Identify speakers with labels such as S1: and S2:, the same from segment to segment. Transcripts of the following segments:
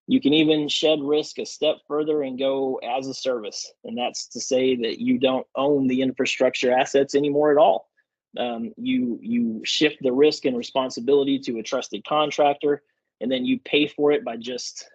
S1: You can even shed risk a step further and go as a service. And that's to say that you don't own the infrastructure assets anymore at all. You shift the risk and responsibility to a trusted contractor, and then you pay for it by just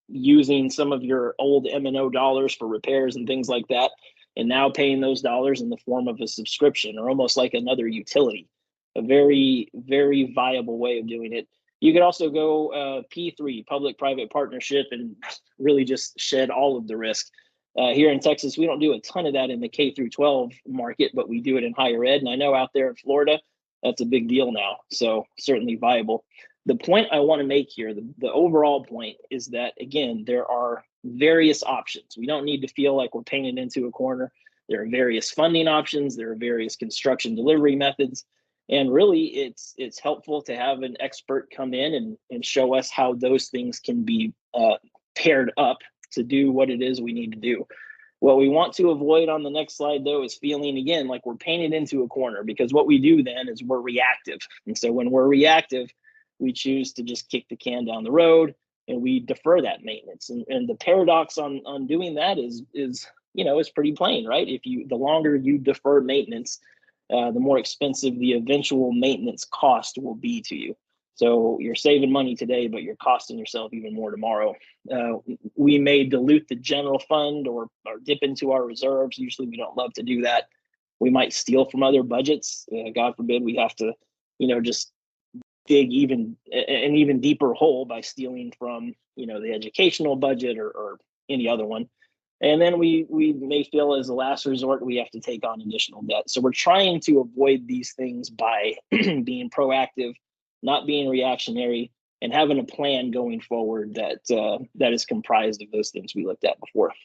S1: using some of your old M&O dollars for repairs and things like that, and now paying those dollars in the form of a subscription or almost like another utility. A very, very viable way of doing it. You could also go P3, public-private partnership, and really just shed all of the risk. Here in Texas, we don't do a ton of that in the K through 12 market, but we do it in higher ed. And I know out there in Florida, that's a big deal now. So certainly viable. The point I want to make here, the overall point, is that, again, there are various options. We don't need to feel like we're painted into a corner. There are various funding options. There are various construction delivery methods. And really, it's helpful to have an expert come in and show us how those things can be paired up to do what it is we need to do. What we want to avoid on the next slide, though, is feeling, again, like we're painted into a corner, because what we do then is we're reactive. And so when we're reactive, we choose to just kick the can down the road and we defer that maintenance. And the paradox on doing that is pretty plain, right? The longer you defer maintenance, the more expensive the eventual maintenance cost will be to you. So you're saving money today, but you're costing yourself even more tomorrow. We may dilute the general fund or dip into our reserves. Usually we don't love to do that. We might steal from other budgets. God forbid we have to, just dig an even deeper hole by stealing from, the educational budget or any other one. And then we may feel as a last resort, we have to take on additional debt. So we're trying to avoid these things by being proactive, not being reactionary, and having a plan going forward that is comprised of those things we looked at before.